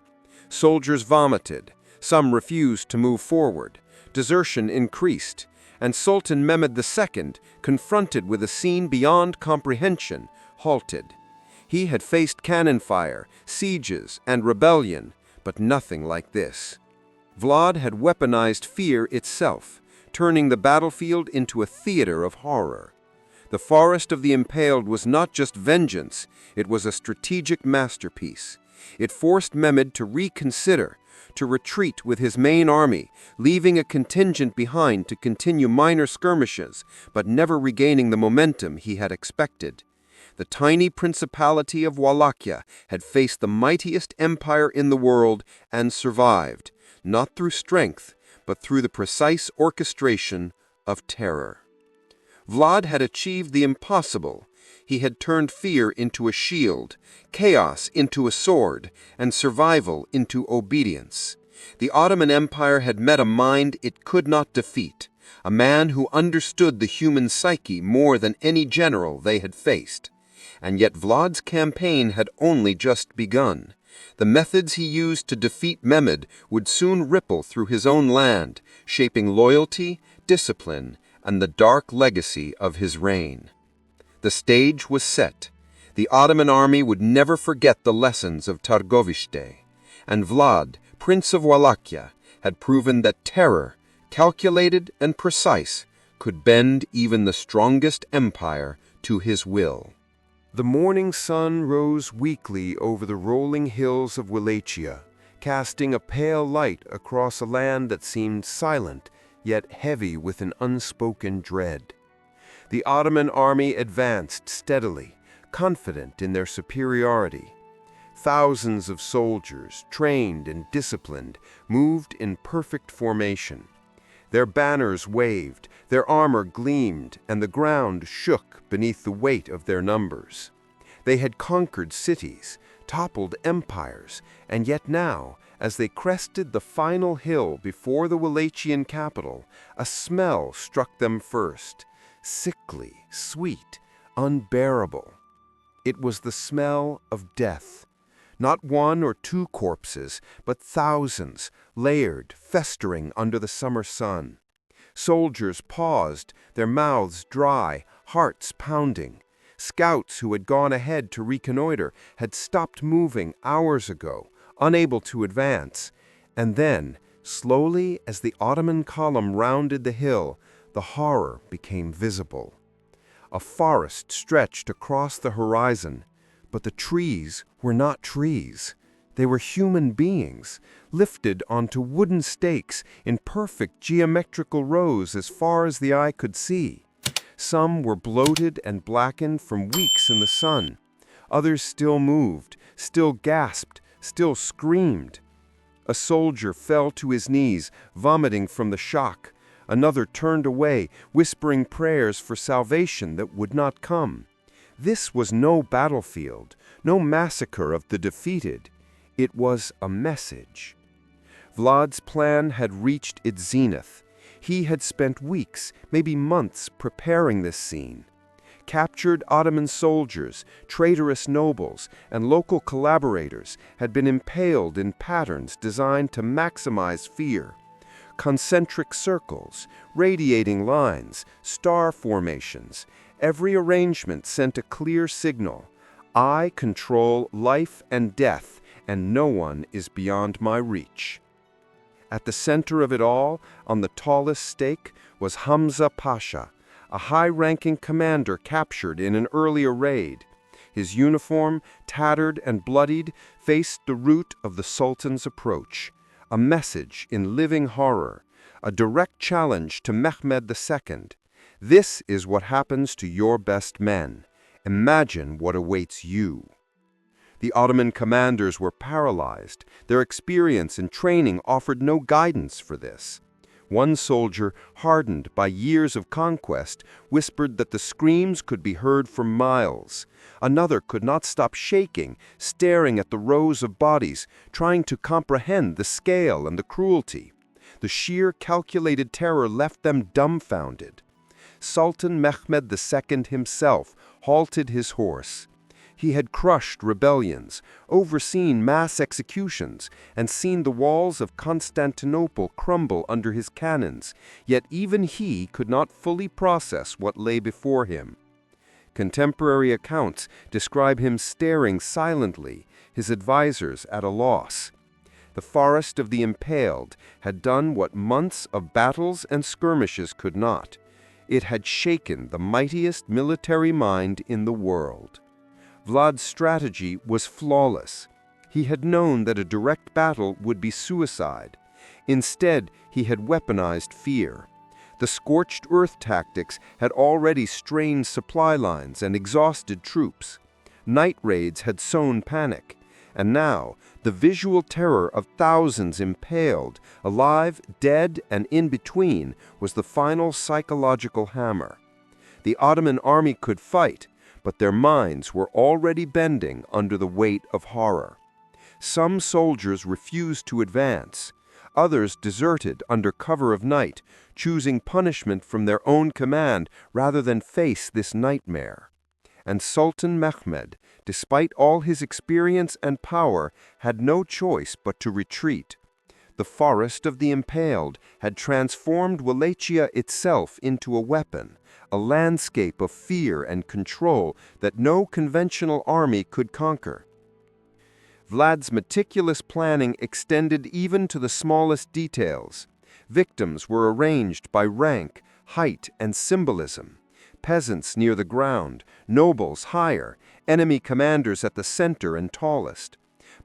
Soldiers vomited. Some refused to move forward. Desertion increased, and Sultan Mehmed II, confronted with a scene beyond comprehension, halted. He had faced cannon fire, sieges, and rebellion, but nothing like this. Vlad had weaponized fear itself, turning the battlefield into a theater of horror. The Forest of the Impaled was not just vengeance, it was a strategic masterpiece. It forced Mehmed to reconsider, to retreat with his main army, leaving a contingent behind to continue minor skirmishes, but never regaining the momentum he had expected. The tiny principality of Wallachia had faced the mightiest empire in the world and survived, not through strength, but through the precise orchestration of terror. Vlad had achieved the impossible. He had turned fear into a shield, chaos into a sword, and survival into obedience. The Ottoman Empire had met a mind it could not defeat, a man who understood the human psyche more than any general they had faced. And yet Vlad's campaign had only just begun. The methods he used to defeat Mehmed would soon ripple through his own land, shaping loyalty, discipline, and the dark legacy of his reign. The stage was set. The Ottoman army would never forget the lessons of Târgoviște, and Vlad, Prince of Wallachia, had proven that terror, calculated and precise, could bend even the strongest empire to his will. The morning sun rose weakly over the rolling hills of Wallachia, casting a pale light across a land that seemed silent, yet heavy with an unspoken dread. The Ottoman army advanced steadily, confident in their superiority. Thousands of soldiers, trained and disciplined, moved in perfect formation. Their banners waved, their armor gleamed, and the ground shook beneath the weight of their numbers. They had conquered cities, toppled empires, and yet now, as they crested the final hill before the Wallachian capital, a smell struck them first, sickly, sweet, unbearable. It was the smell of death. Not one or two corpses, but thousands, layered, festering under the summer sun. Soldiers paused, their mouths dry, hearts pounding. Scouts who had gone ahead to reconnoiter had stopped moving hours ago, unable to advance. And then, slowly as the Ottoman column rounded the hill, the horror became visible. A forest stretched across the horizon, but the trees were not trees. They were human beings, lifted onto wooden stakes in perfect geometrical rows as far as the eye could see. Some were bloated and blackened from weeks in the sun. Others still moved, still gasped, still screamed. A soldier fell to his knees, vomiting from the shock. Another turned away, whispering prayers for salvation that would not come. This was no battlefield, no massacre of the defeated. It was a message. Vlad's plan had reached its zenith. He had spent weeks, maybe months, preparing this scene. Captured Ottoman soldiers, traitorous nobles, and local collaborators had been impaled in patterns designed to maximize fear. Concentric circles, radiating lines, star formations. Every arrangement sent a clear signal. I control life and death, and no one is beyond my reach. At the center of it all, on the tallest stake, was Hamza Pasha, a high-ranking commander captured in an earlier raid. His uniform, tattered and bloodied, faced the route of the Sultan's approach. A message in living horror, a direct challenge to Mehmed II. This is what happens to your best men. Imagine what awaits you. The Ottoman commanders were paralyzed. Their experience and training offered no guidance for this. One soldier, hardened by years of conquest, whispered that the screams could be heard for miles. Another could not stop shaking, staring at the rows of bodies, trying to comprehend the scale and the cruelty. The sheer calculated terror left them dumbfounded. Sultan Mehmed II himself halted his horse. He had crushed rebellions, overseen mass executions, and seen the walls of Constantinople crumble under his cannons, yet even he could not fully process what lay before him. Contemporary accounts describe him staring silently, his advisors at a loss. The forest of the Impaled had done what months of battles and skirmishes could not. It had shaken the mightiest military mind in the world. Vlad's strategy was flawless. He had known that a direct battle would be suicide. Instead, he had weaponized fear. The scorched earth tactics had already strained supply lines and exhausted troops. Night raids had sown panic. And now, the visual terror of thousands impaled, alive, dead, and in between, was the final psychological hammer. The Ottoman army could fight, but their minds were already bending under the weight of horror. Some soldiers refused to advance. Others deserted under cover of night, choosing punishment from their own command rather than face this nightmare. And Sultan Mehmed, despite all his experience and power, had no choice but to retreat. The forest of the Impaled had transformed Wallachia itself into a weapon, a landscape of fear and control that no conventional army could conquer. Vlad's meticulous planning extended even to the smallest details. Victims were arranged by rank, height, and symbolism. Peasants near the ground, nobles higher, enemy commanders at the center and tallest.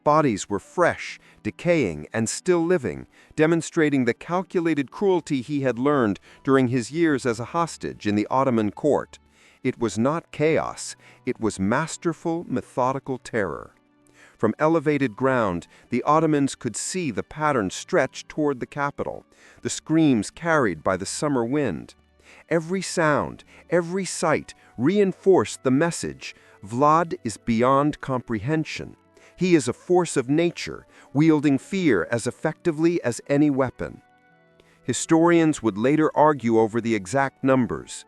Bodies were fresh, decaying, and still living, demonstrating the calculated cruelty he had learned during his years as a hostage in the Ottoman court. It was not chaos, it was masterful, methodical terror. From elevated ground, the Ottomans could see the pattern stretch toward the capital, the screams carried by the summer wind. Every sound, every sight reinforced the message, Vlad is beyond comprehension. He is a force of nature, wielding fear as effectively as any weapon. Historians would later argue over the exact numbers.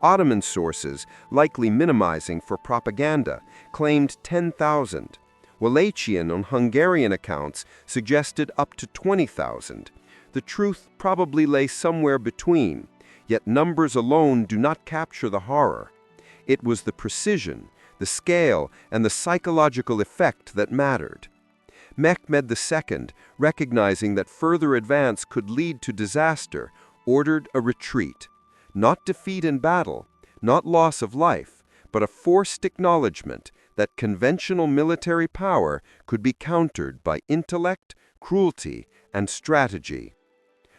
Ottoman sources, likely minimizing for propaganda, claimed 10,000. Wallachian and Hungarian accounts suggested up to 20,000. The truth probably lay somewhere between, yet numbers alone do not capture the horror. It was the precision, the scale, and the psychological effect that mattered. Mehmed II, recognizing that further advance could lead to disaster, ordered a retreat. Not defeat in battle, not loss of life, but a forced acknowledgement that conventional military power could be countered by intellect, cruelty, and strategy.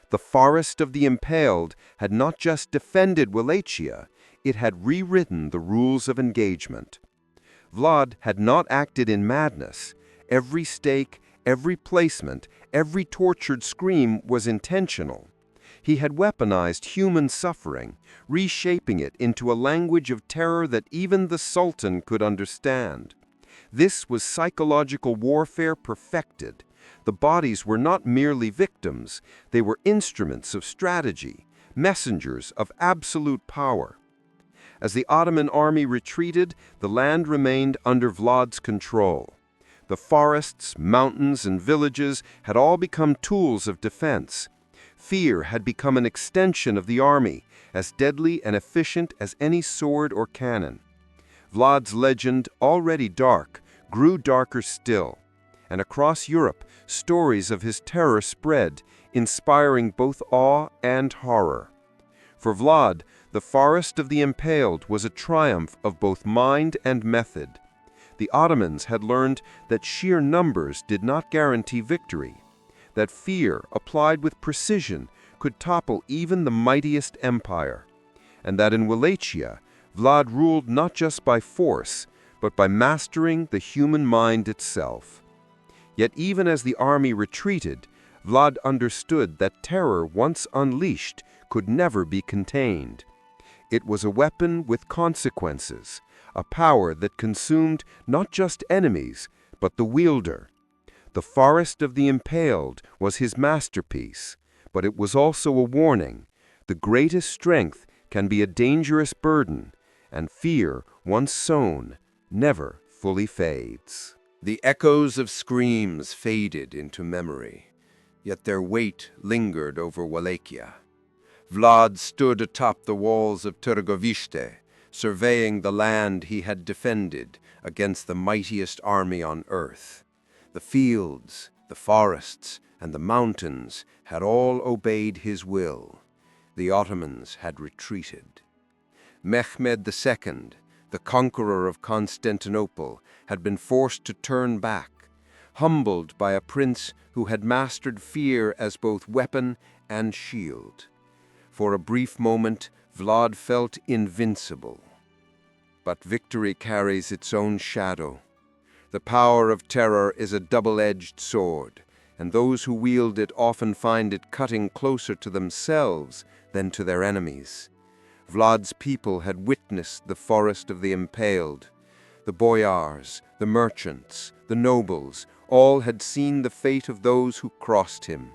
The Forest of the Impaled had not just defended Wallachia, it had rewritten the rules of engagement. Vlad had not acted in madness. Every stake, every placement, every tortured scream was intentional. He had weaponized human suffering, reshaping it into a language of terror that even the Sultan could understand. This was psychological warfare perfected. The bodies were not merely victims, they were instruments of strategy, messengers of absolute power. As the Ottoman army retreated, the land remained under Vlad's control. The forests, mountains, and villages had all become tools of defense. Fear had become an extension of the army, as deadly and efficient as any sword or cannon. Vlad's legend, already dark, grew darker still. And across Europe, stories of his terror spread, inspiring both awe and horror. For Vlad, the Forest of the Impaled was a triumph of both mind and method. The Ottomans had learned that sheer numbers did not guarantee victory, that fear, applied with precision, could topple even the mightiest empire, and that in Wallachia, Vlad ruled not just by force, but by mastering the human mind itself. Yet even as the army retreated, Vlad understood that terror once unleashed could never be contained. It was a weapon with consequences, a power that consumed not just enemies, but the wielder. The Forest of the Impaled was his masterpiece, but it was also a warning. The greatest strength can be a dangerous burden, and fear, once sown, never fully fades. The echoes of screams faded into memory, yet their weight lingered over Wallachia. Vlad stood atop the walls of Târgoviște, surveying the land he had defended against the mightiest army on earth. The fields, the forests, and the mountains had all obeyed his will. The Ottomans had retreated. Mehmed II, the conqueror of Constantinople, had been forced to turn back, humbled by a prince who had mastered fear as both weapon and shield. For a brief moment, Vlad felt invincible. But victory carries its own shadow. The power of terror is a double-edged sword, and those who wield it often find it cutting closer to themselves than to their enemies. Vlad's people had witnessed the Forest of the Impaled. The boyars, the merchants, the nobles, all had seen the fate of those who crossed him.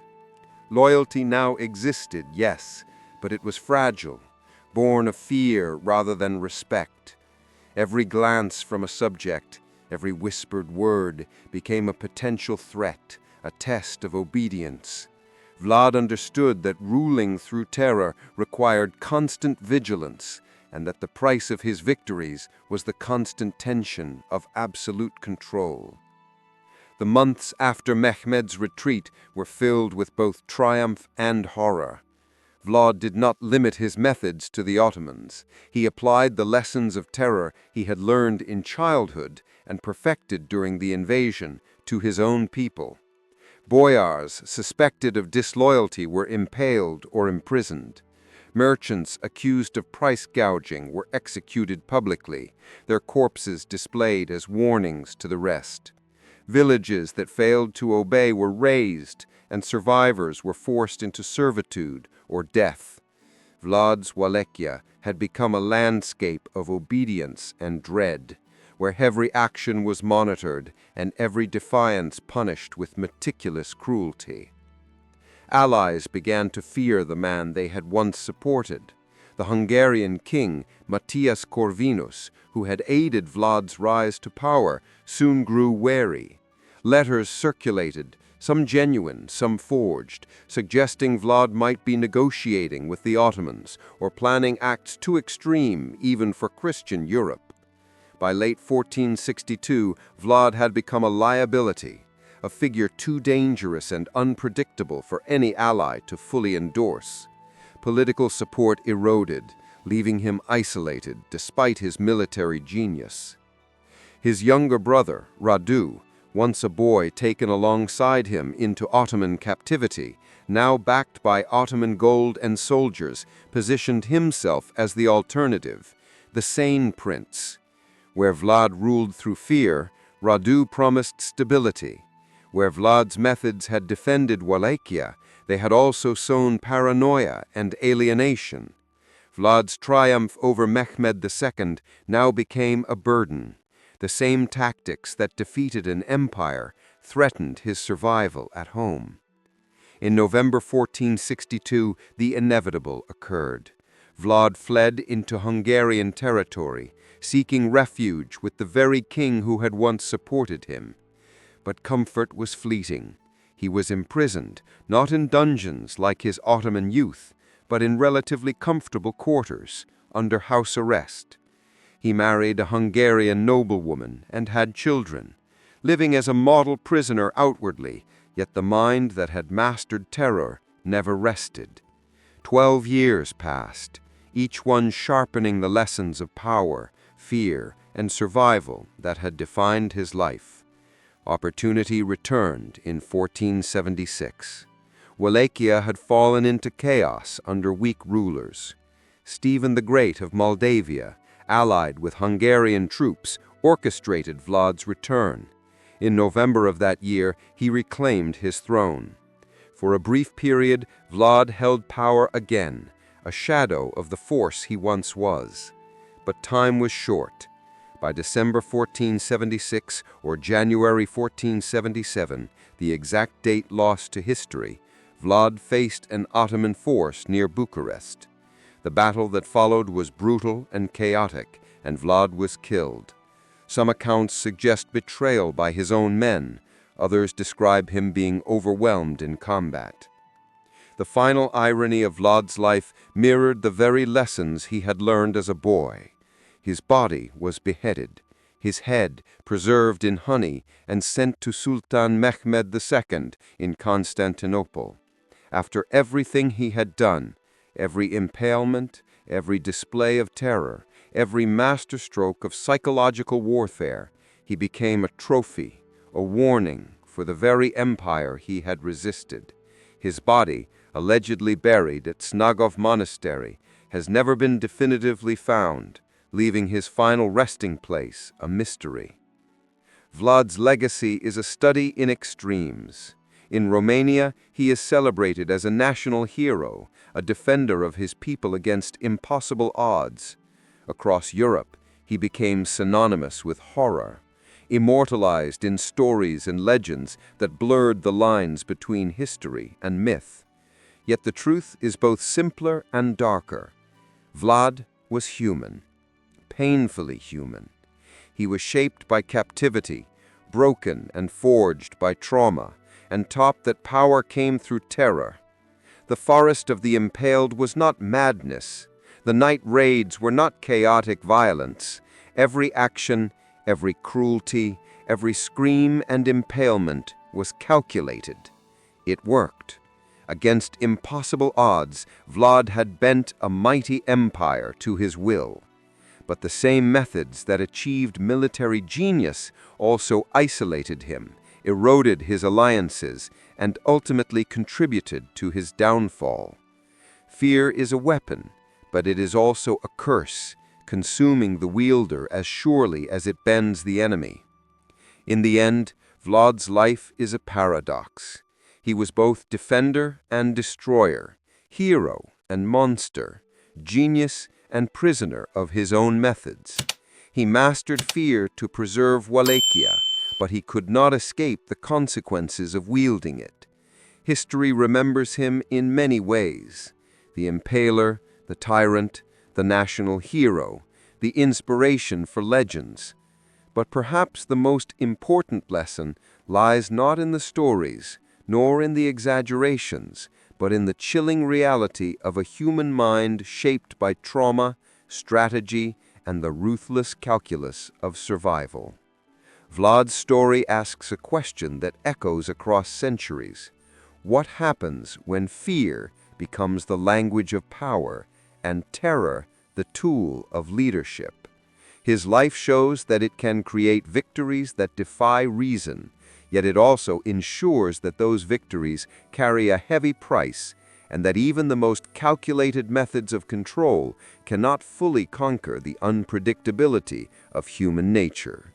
Loyalty now existed, yes, but it was fragile, born of fear rather than respect. Every glance from a subject, every whispered word became a potential threat, a test of obedience. Vlad understood that ruling through terror required constant vigilance, and that the price of his victories was the constant tension of absolute control. The months after Mehmed's retreat were filled with both triumph and horror. Vlad did not limit his methods to the Ottomans. He applied the lessons of terror he had learned in childhood and perfected during the invasion to his own people. Boyars suspected of disloyalty were impaled or imprisoned. Merchants accused of price gouging were executed publicly, their corpses displayed as warnings to the rest. Villages that failed to obey were razed, and survivors were forced into servitude or death. Vlad's Wallachia had become a landscape of obedience and dread, where every action was monitored and every defiance punished with meticulous cruelty. Allies began to fear the man they had once supported. The Hungarian king, Matthias Corvinus, who had aided Vlad's rise to power, soon grew wary. Letters circulated, some genuine, some forged, suggesting Vlad might be negotiating with the Ottomans or planning acts too extreme even for Christian Europe. By late 1462, Vlad had become a liability, a figure too dangerous and unpredictable for any ally to fully endorse. Political support eroded, leaving him isolated despite his military genius. His younger brother, Radu, once a boy taken alongside him into Ottoman captivity, now backed by Ottoman gold and soldiers, positioned himself as the alternative, the sane prince. Where Vlad ruled through fear, Radu promised stability. Where Vlad's methods had defended Wallachia, they had also sown paranoia and alienation. Vlad's triumph over Mehmed II now became a burden. The same tactics that defeated an empire threatened his survival at home. In November 1462, the inevitable occurred. Vlad fled into Hungarian territory, seeking refuge with the very king who had once supported him. But comfort was fleeting. He was imprisoned, not in dungeons like his Ottoman youth, but in relatively comfortable quarters, under house arrest. He married a Hungarian noblewoman and had children, living as a model prisoner outwardly, yet the mind that had mastered terror never rested. 12 years passed, each one sharpening the lessons of power, fear, and survival that had defined his life. Opportunity returned in 1476. Wallachia had fallen into chaos under weak rulers. Stephen the Great of Moldavia, allied with Hungarian troops, orchestrated Vlad's return. In November of that year, he reclaimed his throne. For a brief period, Vlad held power again, a shadow of the force he once was. But time was short. By December 1476 or January 1477, the exact date lost to history, Vlad faced an Ottoman force near Bucharest. The battle that followed was brutal and chaotic, and Vlad was killed. Some accounts suggest betrayal by his own men. Others describe him being overwhelmed in combat. The final irony of Vlad's life mirrored the very lessons he had learned as a boy. His body was beheaded, his head preserved in honey and sent to Sultan Mehmed II in Constantinople. After everything he had done, every impalement, every display of terror, every masterstroke of psychological warfare, he became a trophy, a warning for the very empire he had resisted. His body, allegedly buried at Snagov Monastery, has never been definitively found, leaving his final resting place a mystery. Vlad's legacy is a study in extremes. In Romania, he is celebrated as a national hero, a defender of his people against impossible odds. Across Europe, he became synonymous with horror, immortalized in stories and legends that blurred the lines between history and myth. Yet the truth is both simpler and darker. Vlad was human. Painfully human. He was shaped by captivity, broken and forged by trauma, and taught that power came through terror. The forest of the Impaled was not madness. The night raids were not chaotic violence. Every action, every cruelty, every scream and impalement was calculated. It worked. Against impossible odds, Vlad had bent a mighty empire to his will. But the same methods that achieved military genius also isolated him, eroded his alliances, and ultimately contributed to his downfall. Fear is a weapon, but it is also a curse, consuming the wielder as surely as it bends the enemy. In the end, Vlad's life is a paradox. He was both defender and destroyer, hero and monster, genius and prisoner of his own methods. He mastered fear to preserve Wallachia, but he could not escape the consequences of wielding it. History remembers him in many ways: the Impaler, the tyrant, the national hero, the inspiration for legends. But perhaps the most important lesson lies not in the stories, nor in the exaggerations, but in the chilling reality of a human mind shaped by trauma, strategy, and the ruthless calculus of survival. Vlad's story asks a question that echoes across centuries. What happens when fear becomes the language of power and terror the tool of leadership? His life shows that it can create victories that defy reason, yet it also ensures that those victories carry a heavy price, and that even the most calculated methods of control cannot fully conquer the unpredictability of human nature.